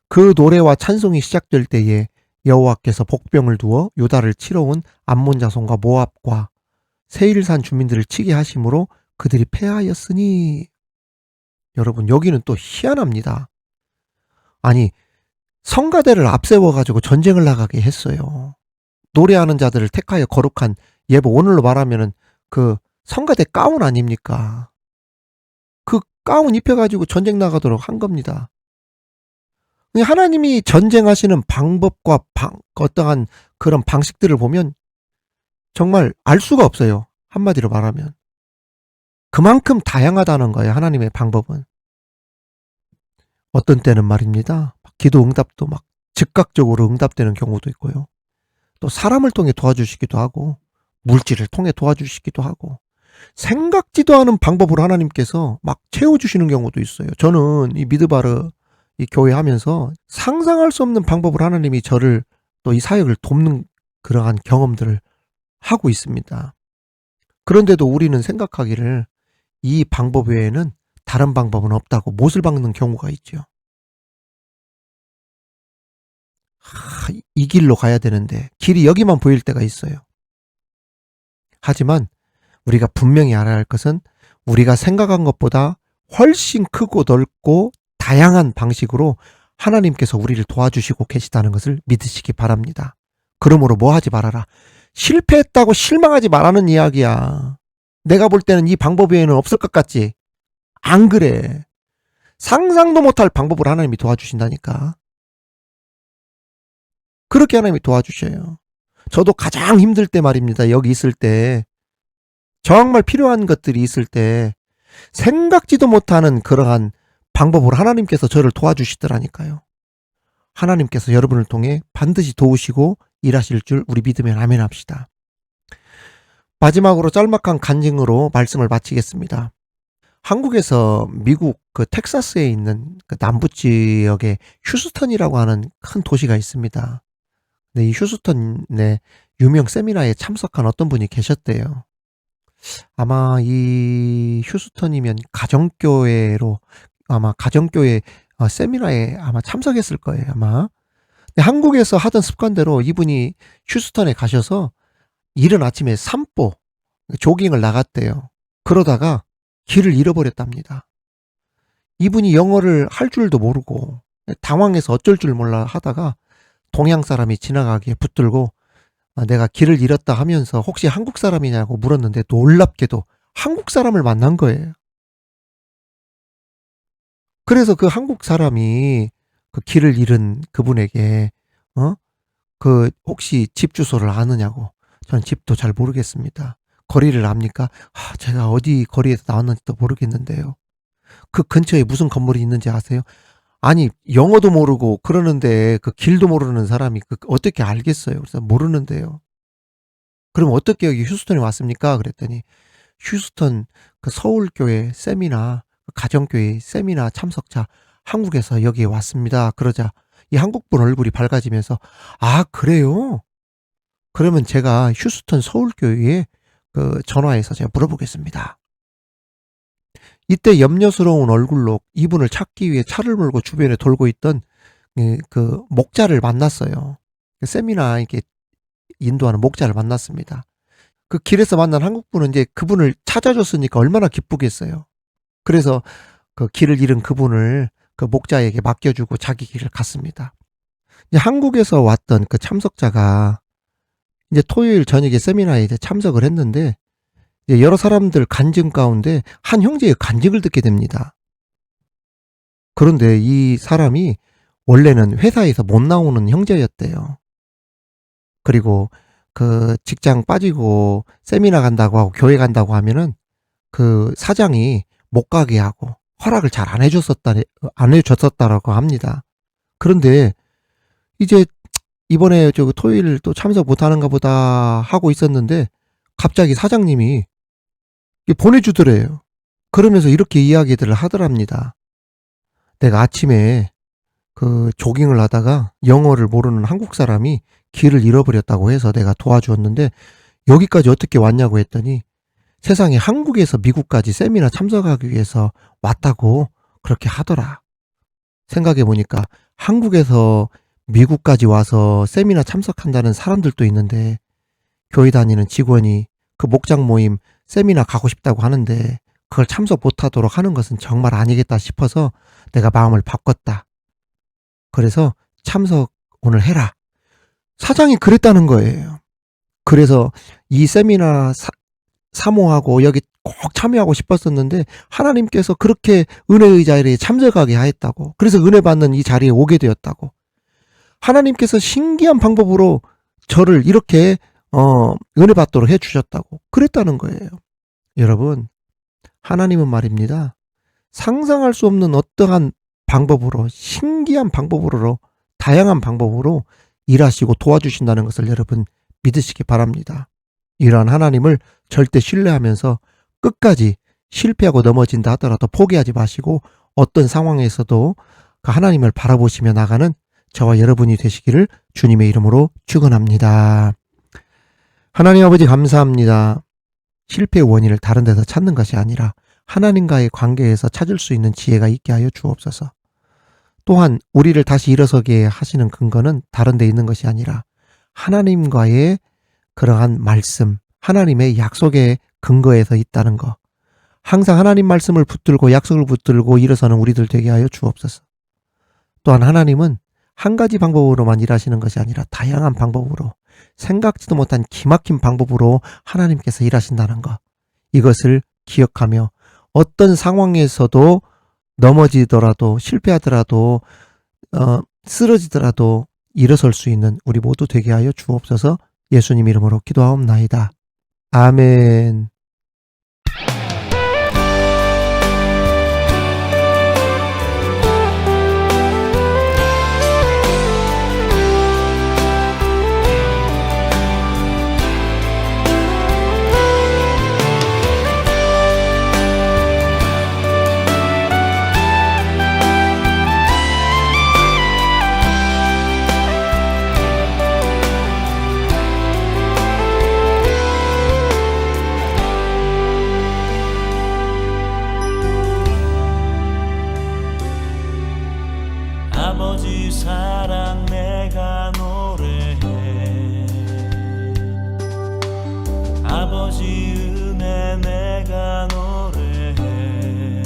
그 노래와 찬송이 시작될 때에 여호와께서 복병을 두어 유다를 치러 온 암몬 자손과 모압과 세일산 주민들을 치게 하심으로 그들이 패하였으니. 여러분, 여기는 또 희한합니다. 아니, 성가대를 앞세워가지고 전쟁을 나가게 했어요. 노래하는 자들을 택하여 거룩한 예복, 오늘로 말하면은 그 성가대 가운 아닙니까? 그 가운 입혀가지고 전쟁 나가도록 한 겁니다. 하나님이 전쟁하시는 방법과 어떠한 그런 방식들을 보면 정말 알 수가 없어요. 한마디로 말하면. 그만큼 다양하다는 거예요. 하나님의 방법은. 어떤 때는 말입니다. 기도 응답도 막 즉각적으로 응답되는 경우도 있고요. 또 사람을 통해 도와주시기도 하고 물질을 통해 도와주시기도 하고 생각지도 않은 방법으로 하나님께서 막 채워주시는 경우도 있어요. 저는 이 미드바르 이 교회 하면서 상상할 수 없는 방법으로 하나님이 저를 또 이 사역을 돕는 그러한 경험들을 하고 있습니다. 그런데도 우리는 생각하기를 이 방법 외에는 다른 방법은 없다고 못을 박는 경우가 있죠. 이 길로 가야 되는데 길이 여기만 보일 때가 있어요. 하지만 우리가 분명히 알아야 할 것은 우리가 생각한 것보다 훨씬 크고 넓고 다양한 방식으로 하나님께서 우리를 도와주시고 계시다는 것을 믿으시기 바랍니다. 그러므로 뭐 하지 말아라. 실패했다고 실망하지 말라는 이야기야. 내가 볼 때는 이 방법 외에는 없을 것 같지? 안 그래. 상상도 못할 방법을 하나님이 도와주신다니까. 그렇게 하나님이 도와주셔요. 저도 가장 힘들 때 말입니다. 여기 있을 때 정말 필요한 것들이 있을 때 생각지도 못하는 그러한 방법으로 하나님께서 저를 도와주시더라니까요. 하나님께서 여러분을 통해 반드시 도우시고 일하실 줄 우리 믿으면 아멘 합시다. 마지막으로 짤막한 간증으로 말씀을 마치겠습니다. 한국에서 미국 그 텍사스에 있는 그 남부 지역에 휴스턴이라고 하는 큰 도시가 있습니다. 이 휴스턴의 유명 세미나에 참석한 어떤 분이 계셨대요. 아마 이 휴스턴이면 가정교회 세미나에 아마 참석했을 거예요, 아마. 근데 한국에서 하던 습관대로 이분이 휴스턴에 가셔서 이른 아침에 산보, 조깅을 나갔대요. 그러다가 길을 잃어버렸답니다. 이분이 영어를 할 줄도 모르고 당황해서 어쩔 줄 몰라 하다가 동양 사람이 지나가기에 붙들고 내가 길을 잃었다 하면서 혹시 한국 사람이냐고 물었는데 놀랍게도 한국 사람을 만난 거예요. 그래서 그 한국 사람이 그 길을 잃은 그분에게 그 혹시 집 주소를 아느냐고. 저는 집도 잘 모르겠습니다. 거리를 압니까? 제가 어디 거리에서 나왔는지도 모르겠는데요. 그 근처에 무슨 건물이 있는지 아세요? 아니, 영어도 모르고 그러는데 그 길도 모르는 사람이 어떻게 알겠어요? 그래서 모르는데요. 그럼 어떻게 여기 휴스턴에 왔습니까? 그랬더니 휴스턴 그 서울교회 세미나, 가정교회 세미나 참석자 한국에서 여기에 왔습니다. 그러자 이 한국분 얼굴이 밝아지면서 그래요? 그러면 제가 휴스턴 서울교회에 그 전화해서 제가 물어보겠습니다. 이때 염려스러운 얼굴로 이분을 찾기 위해 차를 몰고 주변에 돌고 있던 그 목자를 만났어요. 세미나 이렇게 인도하는 목자를 만났습니다. 그 길에서 만난 한국분은 이제 그분을 찾아줬으니까 얼마나 기쁘겠어요. 그래서 그 길을 잃은 그분을 그 목자에게 맡겨주고 자기 길을 갔습니다. 이제 한국에서 왔던 그 참석자가 이제 토요일 저녁에 세미나에 이제 참석을 했는데 이제 여러 사람들 간증 가운데 한 형제의 간증을 듣게 됩니다. 그런데 이 사람이 원래는 회사에서 못 나오는 형제였대요. 그리고 그 직장 빠지고 세미나 간다고 하고 교회 간다고 하면은 그 사장이 못 가게 하고 허락을 잘 안 해줬었다라고 합니다. 그런데 이제 이번에 저 토요일 또 참석 못 하는가 보다 하고 있었는데 갑자기 사장님이 보내주더래요. 그러면서 이렇게 이야기들을 하더랍니다. 내가 아침에 그 조깅을 하다가 영어를 모르는 한국 사람이 길을 잃어버렸다고 해서 내가 도와주었는데 여기까지 어떻게 왔냐고 했더니 세상에 한국에서 미국까지 세미나 참석하기 위해서 왔다고 그렇게 하더라. 생각해 보니까 한국에서 미국까지 와서 세미나 참석한다는 사람들도 있는데 교회 다니는 직원이 그 목장 모임 세미나 가고 싶다고 하는데 그걸 참석 못하도록 하는 것은 정말 아니겠다 싶어서 내가 마음을 바꿨다. 그래서 참석 오늘 해라. 사장이 그랬다는 거예요. 그래서 이 세미나 사모하고 여기 꼭 참여하고 싶었었는데 하나님께서 그렇게 은혜의 자리에 참석하게 하였다고. 그래서 은혜 받는 이 자리에 오게 되었다고. 하나님께서 신기한 방법으로 저를 이렇게 은혜 받도록 해주셨다고 그랬다는 거예요. 여러분, 하나님은 말입니다. 상상할 수 없는 어떠한 방법으로, 신기한 방법으로, 다양한 방법으로 일하시고 도와주신다는 것을 여러분 믿으시기 바랍니다. 이러한 하나님을 절대 신뢰하면서 끝까지 실패하고 넘어진다 하더라도 포기하지 마시고 어떤 상황에서도 그 하나님을 바라보시며 나가는 저와 여러분이 되시기를 주님의 이름으로 축원합니다. 하나님 아버지 감사합니다. 실패의 원인을 다른 데서 찾는 것이 아니라 하나님과의 관계에서 찾을 수 있는 지혜가 있게 하여 주옵소서. 또한 우리를 다시 일어서게 하시는 근거는 다른 데 있는 것이 아니라 하나님과의 그러한 말씀, 하나님의 약속의 근거에서 있다는 것. 항상 하나님 말씀을 붙들고 약속을 붙들고 일어서는 우리들 되게 하여 주옵소서. 또한 하나님은 한 가지 방법으로만 일하시는 것이 아니라 다양한 방법으로 생각지도 못한 기막힌 방법으로 하나님께서 일하신다는 것. 이것을 기억하며 어떤 상황에서도 넘어지더라도 실패하더라도 쓰러지더라도 일어설 수 있는 우리 모두 되게 하여 주옵소서. 예수님 이름으로 기도하옵나이다. 아멘. 아버지 사랑 내가 노래해 아버지 은혜 내가 노래해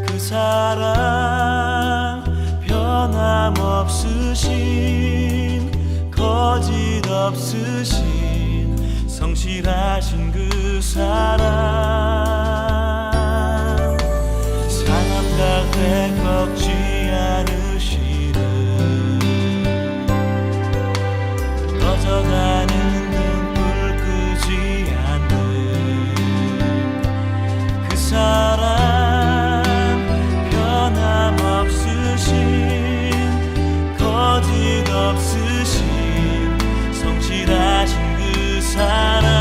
그 사랑 변함없으신 거짓 없으신 성실하신 그 사랑 상한 가운데 꺾지 않으시는 꺼져가는 눈불 끄지 않는 그 사랑 변함없으신 거짓 없으신 성실하신 그 사랑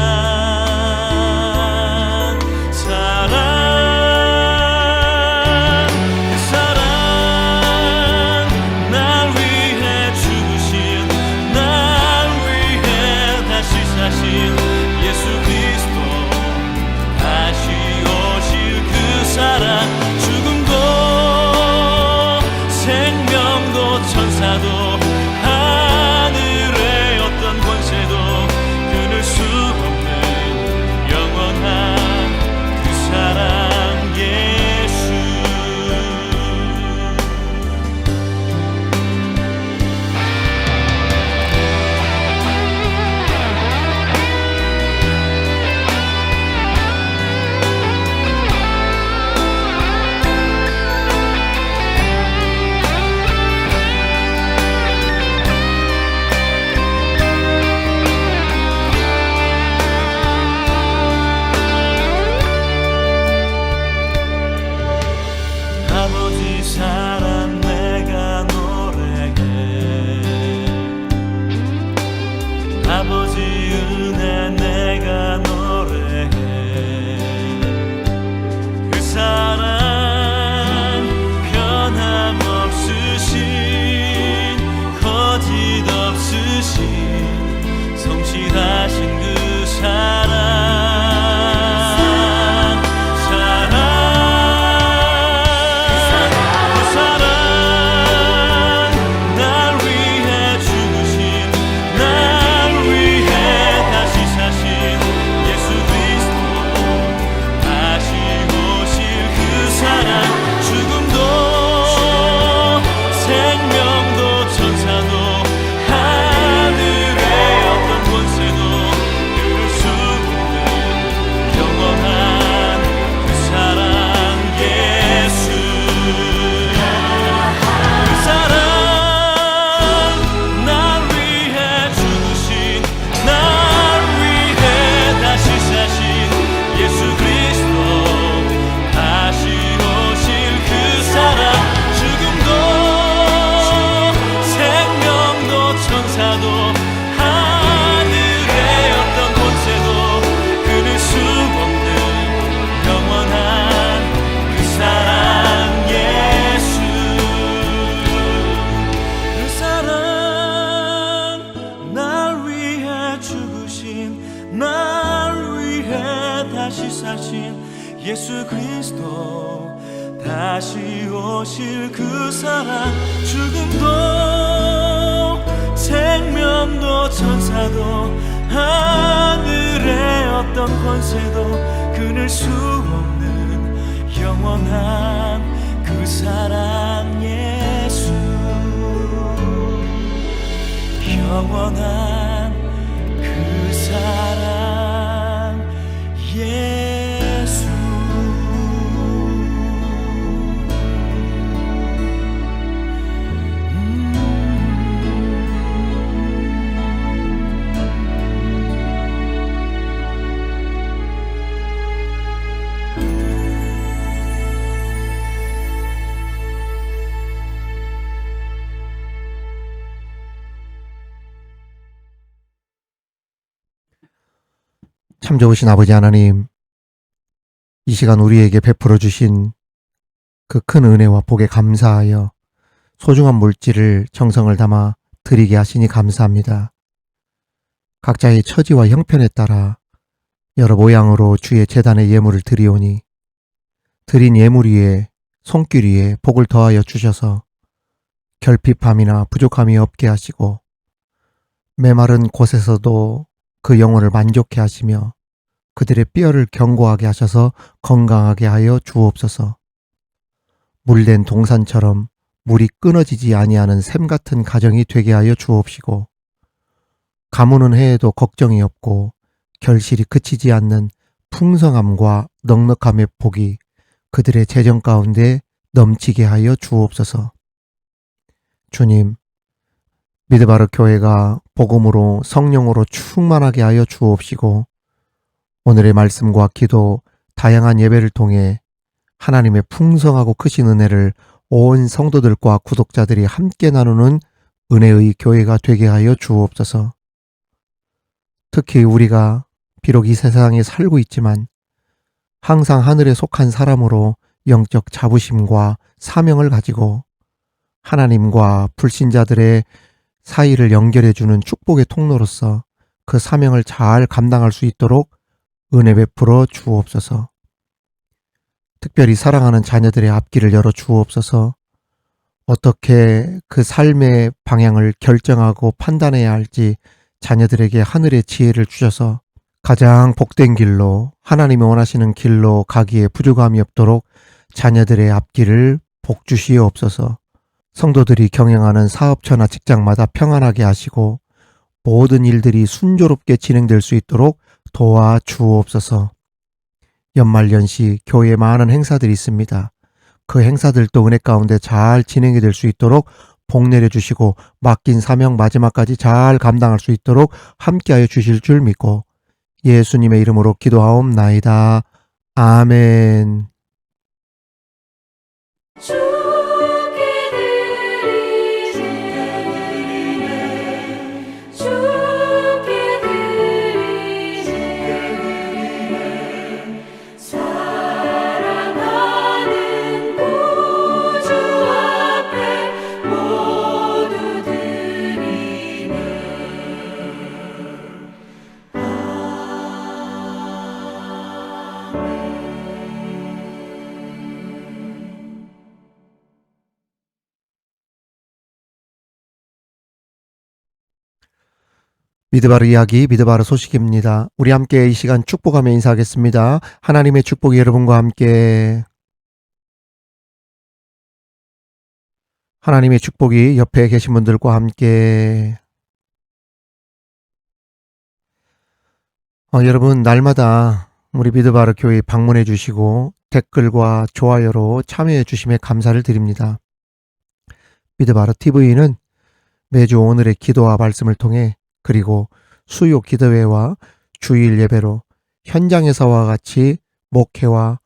그리스도 다시 오실 그 사랑 죽음도 생명도 천사도 하늘의 어떤 권세도 끊을 수 없는 영원한 그 사랑 예수 영원한 그 사랑 예수 참 좋으신 아버지 하나님, 이 시간 우리에게 베풀어 주신 그 큰 은혜와 복에 감사하여 소중한 물질을 정성을 담아 드리게 하시니 감사합니다. 각자의 처지와 형편에 따라 여러 모양으로 주의 제단에 예물을 드리오니 드린 예물 위에 손길 위에 복을 더하여 주셔서 결핍함이나 부족함이 없게 하시고 메마른 곳에서도 그 영혼을 만족해 하시며 그들의 뼈를 견고하게 하셔서 건강하게 하여 주옵소서. 물된 동산처럼 물이 끊어지지 아니하는 샘 같은 가정이 되게 하여 주옵시고 가무는 해에도 걱정이 없고 결실이 그치지 않는 풍성함과 넉넉함의 복이 그들의 재정 가운데 넘치게 하여 주옵소서. 주님, 미드바르 교회가 복음으로 성령으로 충만하게 하여 주옵시고 오늘의 말씀과 기도, 다양한 예배를 통해 하나님의 풍성하고 크신 은혜를 온 성도들과 구독자들이 함께 나누는 은혜의 교회가 되게 하여 주옵소서. 특히 우리가 비록 이 세상에 살고 있지만 항상 하늘에 속한 사람으로 영적 자부심과 사명을 가지고 하나님과 불신자들의 사이를 연결해주는 축복의 통로로서 그 사명을 잘 감당할 수 있도록 은혜 베풀어 주옵소서. 특별히 사랑하는 자녀들의 앞길을 열어 주옵소서. 어떻게 그 삶의 방향을 결정하고 판단해야 할지 자녀들에게 하늘의 지혜를 주셔서 가장 복된 길로 하나님이 원하시는 길로 가기에 부족함이 없도록 자녀들의 앞길을 복주시옵소서. 성도들이 경영하는 사업처나 직장마다 평안하게 하시고 모든 일들이 순조롭게 진행될 수 있도록 도와주옵소서. 연말연시 교회에 많은 행사들이 있습니다. 그 행사들도 은혜 가운데 잘 진행이 될 수 있도록 복 내려주시고 맡긴 사명 마지막까지 잘 감당할 수 있도록 함께하여 주실 줄 믿고 예수님의 이름으로 기도하옵나이다. 아멘. 주께 드리네 주께 드리네 사랑하는 구주 앞에 모두 드리네 미드바르 이야기, 미드바르 소식입니다. 우리 함께 이 시간 축복하며 인사하겠습니다. 하나님의 축복이 여러분과 함께. 하나님의 축복이 옆에 계신 분들과 함께. 여러분, 날마다 우리 미드바르 교회 방문해 주시고 댓글과 좋아요로 참여해 주심에 감사를 드립니다. 미드바르 TV는 매주 오늘의 기도와 말씀을 통해 그리고 수요 기도회와 주일 예배로 현장에서와 같이 목회와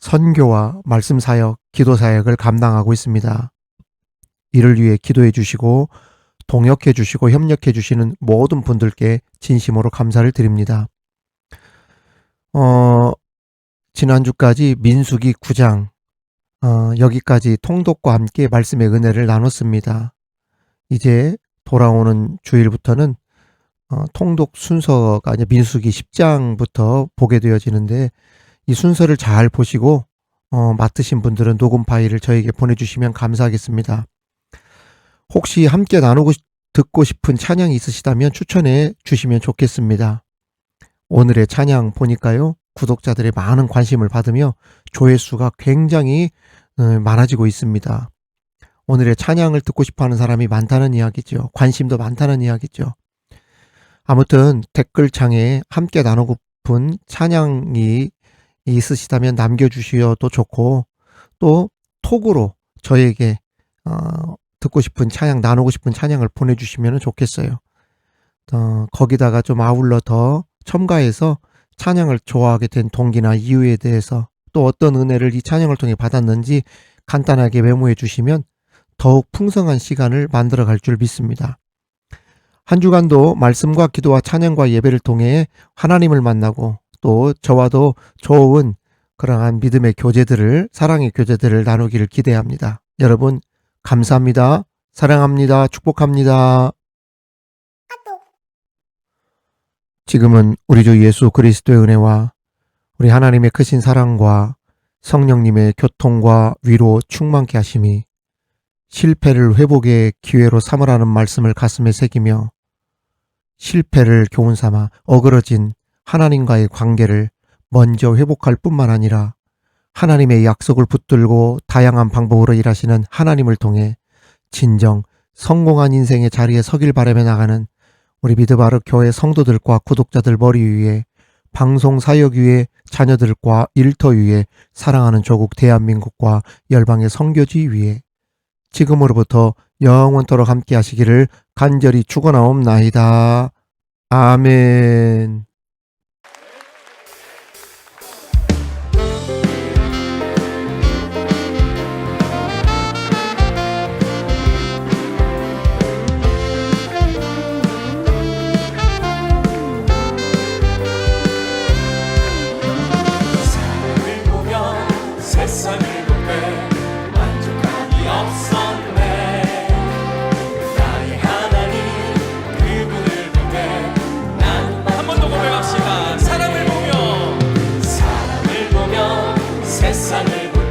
선교와 말씀 사역, 기도 사역을 감당하고 있습니다. 이를 위해 기도해 주시고 동역해 주시고 협력해 주시는 모든 분들께 진심으로 감사를 드립니다. 지난주까지 민수기 9장 여기까지 통독과 함께 말씀의 은혜를 나눴습니다. 이제 돌아오는 주일부터는 통독 순서가 이제 민수기 10장부터 보게 되어지는데 이 순서를 잘 보시고 맡으신 분들은 녹음 파일을 저에게 보내주시면 감사하겠습니다. 혹시 함께 듣고 싶은 찬양이 있으시다면 추천해 주시면 좋겠습니다. 오늘의 찬양 보니까요, 구독자들의 많은 관심을 받으며 조회수가 굉장히 많아지고 있습니다. 오늘의 찬양을 듣고 싶어하는 사람이 많다는 이야기죠. 관심도 많다는 이야기죠. 아무튼 댓글창에 함께 나누고픈 찬양이 있으시다면 남겨주셔도 좋고, 또 톡으로 저에게 듣고 싶은 찬양, 나누고 싶은 찬양을 보내주시면 좋겠어요. 거기다가 좀 아울러 더 첨가해서 찬양을 좋아하게 된 동기나 이유에 대해서, 또 어떤 은혜를 이 찬양을 통해 받았는지 간단하게 메모해 주시면 더욱 풍성한 시간을 만들어 갈 줄 믿습니다. 한 주간도 말씀과 기도와 찬양과 예배를 통해 하나님을 만나고, 또 저와도 좋은 그러한 믿음의 교제들을, 사랑의 교제들을 나누기를 기대합니다. 여러분 감사합니다. 사랑합니다. 축복합니다. 지금은 우리 주 예수 그리스도의 은혜와 우리 하나님의 크신 사랑과 성령님의 교통과 위로 충만케 하심이 실패를 회복의 기회로 삼으라는 말씀을 가슴에 새기며, 실패를 교훈 삼아 어그러진 하나님과의 관계를 먼저 회복할 뿐만 아니라 하나님의 약속을 붙들고 다양한 방법으로 일하시는 하나님을 통해 진정 성공한 인생의 자리에 서길 바라며 나가는 우리 미드바르 교회 성도들과 구독자들 머리 위에, 방송 사역 위에, 자녀들과 일터 위에, 사랑하는 조국 대한민국과 열방의 선교지 위에 지금으로부터 영원토록 함께 하시기를 간절히 축원하옵나이다. 아멘. 사람을 보며 세상을 보되 만족함이 없었네. 나의 하나님 그분을 보되 난 한 번 더 고백합시다. 사람을 보며 세상을 보며